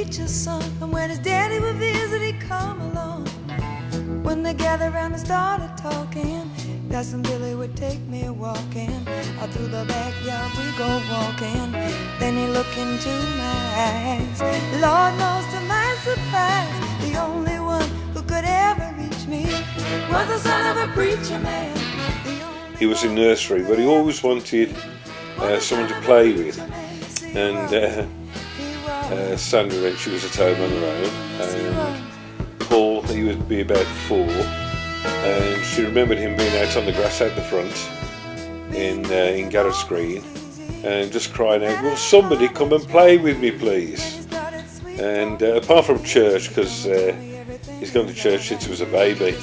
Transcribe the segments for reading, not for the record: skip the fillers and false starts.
preacher's son, and when his daddy would visit, he'd come along. When they gathered around and started talking, Cousin Billy would take me walking. Out through the backyard we go walking. Then he looked into my eyes. Lord knows to my surprise, the only one who could ever reach me was the son of a preacher man. He was in nursery, but he always wanted someone to play with. And Sandra, she was at home on her own, and Paul, he would be about 4, and she remembered him being out on the grass out the front in Garrett's Green and just crying out, "Will somebody come and play with me, please?" And apart from church, because he's gone to church since he was a baby,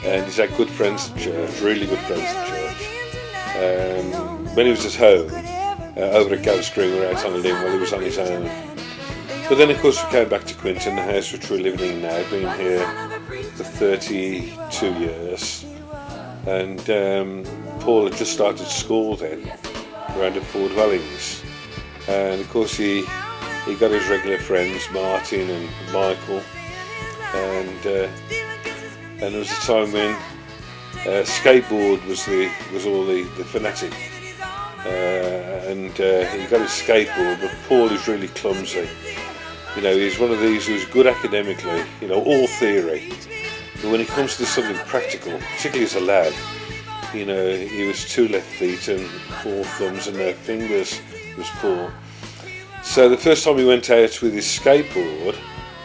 and he's had good friends at church, really good friends at church. When he was at home, over at Garrett's Green, we were out on a limb while he was on his own. But then of course we came back to Quinton, the house which we're living in now, been here for 32 years. And Paul had just started school then, around at 4 Dwellings. And of course he got his regular friends, Martin and Michael. And there was a time when skateboard was all the fanatic. And he got his skateboard, but Paul is really clumsy. You know, he's one of these who's good academically, you know, all theory. But when it comes to something practical, particularly as a lad, you know, he was 2 left feet and 4 thumbs and no fingers was poor. So the first time he went out with his skateboard,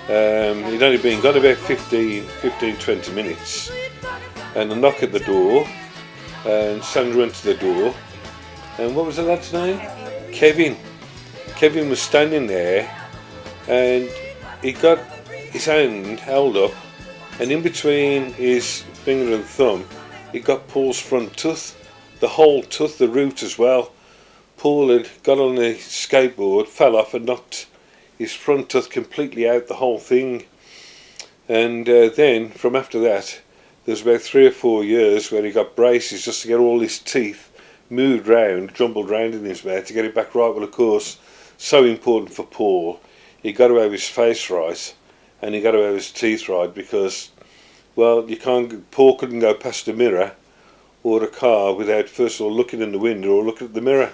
he'd only been gone about 15-20 minutes, and a knock at the door, and Sandra went to the door, and what was the lad's name? Kevin. Kevin was standing there, and he got his hand held up, and in between his finger and thumb, he got Paul's front tooth, the whole tooth, the root as well. Paul had got on the skateboard, fell off and knocked his front tooth completely out, the whole thing. And then, from after that, there was about 3 or 4 years where he got braces just to get all his teeth moved round, jumbled round in his mouth to get it back right. Well, of course, so important for Paul, he got to have his face right and he got to have his teeth right, because, well, Paul couldn't go past a mirror or a car without first of all looking in the window or looking at the mirror.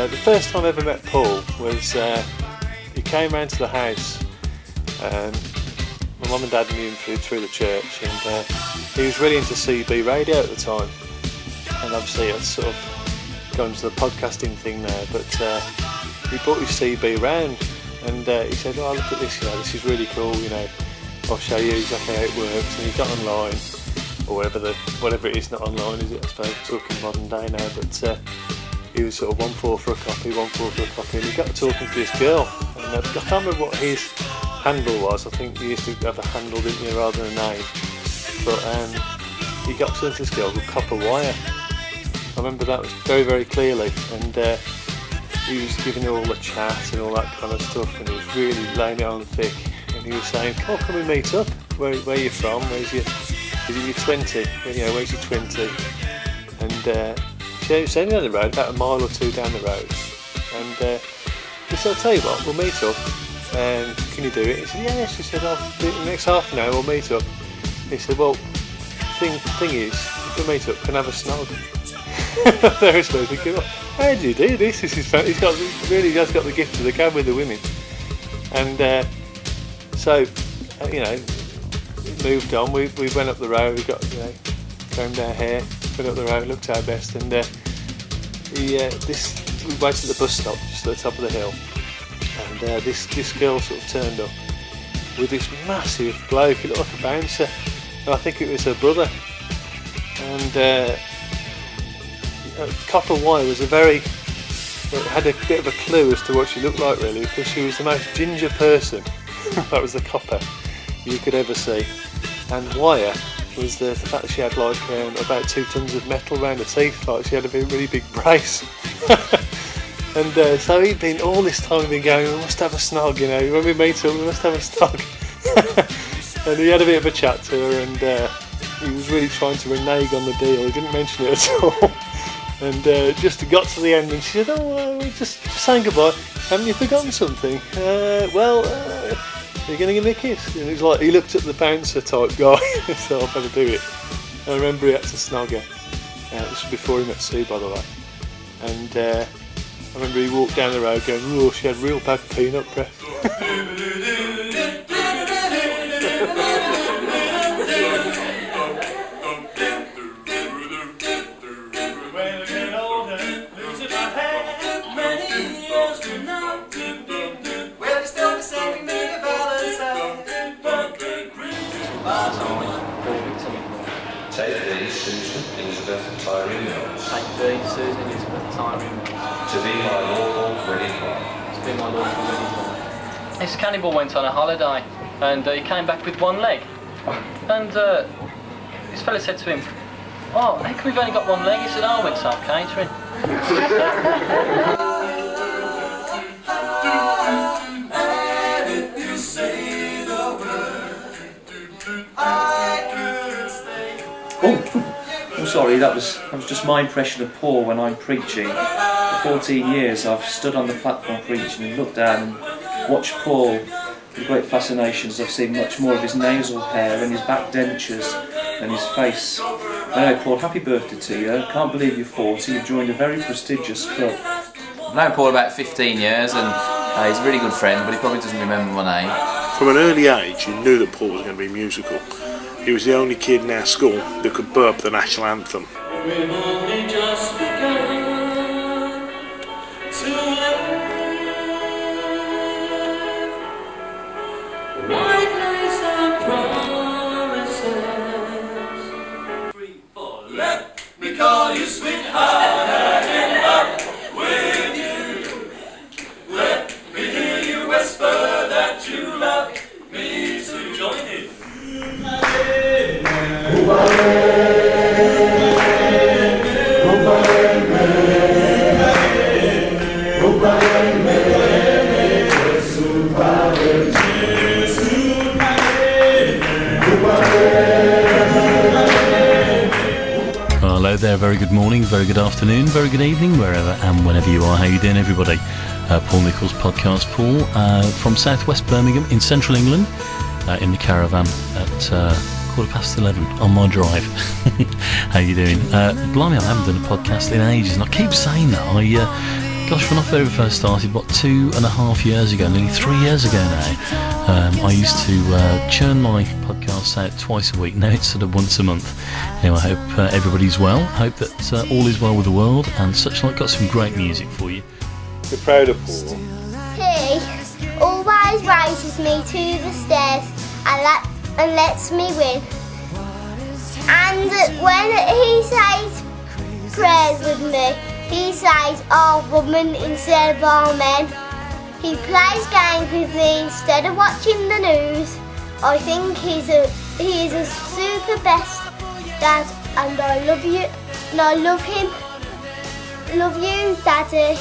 The first time I ever met Paul was he came round to the house. My mum and dad knew him through the church, and he was really into CB radio at the time. And obviously it's sort of gone to the podcasting thing now, but he brought his CB round, and he said, "Oh, look at this, you know, this is really cool, you know, I'll show you exactly how it works." And he got online, or whatever it is, not online, is it? I suppose, talking modern day now, but he was sort of 1-4 for a copy, and he got talking to this girl, and I can't remember what his handle was. I think you used to have a handle, didn't you, rather than a name, but he got talking to this girl called Copper Wire. I remember that was very, very clearly, and he was giving her all the chat and all that kind of stuff, and he was really laying it on thick, and he was saying, "Oh, come and meet up, where are you from, is it your 20, you know, where's your 20, and she was only on the road, about a mile or 2 down the road, and he said, "I'll tell you what, we'll meet up, can you do it?" He said, "Yeah." She said, "I'll do it in the next half an hour, we'll meet up." He said, "Well, the thing is, if we meet up, can I have a snog?" There was no thinking, "Well, how do you do this? This is fun." He has got the gift of the gab with the women, and so you know, moved on. We went up the road. We got, you know, combed our hair, went up the road, looked our best, and we waited at the bus stop just at the top of the hill, and this girl sort of turned up with this massive bloke. He looked like a bouncer, and I think it was her brother. and copper wire was it had a bit of a clue as to what she looked like really, because she was the most ginger person, that was the copper, you could ever see. And wire was the fact that she had like about 2 tons of metal around her teeth, like she had a really big brace. And so he'd been, all this time he'd been going, we must have a snog, you know, when we meet up we must have a snog. And he had a bit of a chat to her, and he was really trying to renege on the deal, he didn't mention it at all. And just got to the end and she said, we're just saying goodbye, haven't you forgotten something? Well, are you going to give me a kiss? And he was like, he looked at the bouncer type guy, so I better do it. I remember he had to snog her. This was before he met Sue, by the way. And I remember he walked down the road going, oh, she had real bad peanut breath. Take these, Susan, Elizabeth, Tyree Mills. Take thee, Susan, Elizabeth, Tyree Mills. To be my lawful wedding wife. To be my lawful wedding wife. This cannibal went on a holiday and he came back with one leg. And this fella said to him, oh, how come we've only got one leg? He said, oh, it's our catering. Oh, sorry, that was just my impression of Paul when I'm preaching. For 14 years I've stood on the platform preaching and looked down and watched Paul with great fascination as I've seen much more of his nasal hair and his back dentures and his face. Anyway, Paul, happy birthday to you. I can't believe you're 40, you've joined a very prestigious club. I've known Paul about 15 years and he's a really good friend, but he probably doesn't remember my name. From an early age, you knew that Paul was going to be musical. He was the only kid in our school that could burp the national anthem. We've only just begun to live. White lace and promises. 3, 4, let me call you sweetheart. I'm in love with you. Let me hear you whisper that you love me to join it. Hello there, very good morning, very good afternoon, very good evening, wherever and whenever you are. How you doing, everybody? Paul Nicholls podcast, Paul, from southwest Birmingham in central England, in the caravan at 11:15 on my drive. How you doing? Blimey, I haven't done a podcast in ages, and I keep saying that. Gosh, when I very first started, 2.5 years ago, nearly 3 years ago now, I used to churn my podcasts out twice a week. Now it's sort of once a month. Anyway, I hope everybody's well. Hope that all is well with the world, and such like. Got some great music for you. You're proud of Paul? He always raises me to the stairs and lets me win. And when he says prayers with me, he says, "Oh, woman," instead of "Oh, men." He plays games with me instead of watching the news. I think he is a super best dad, and I love you, and I love him. Love you, Daddy.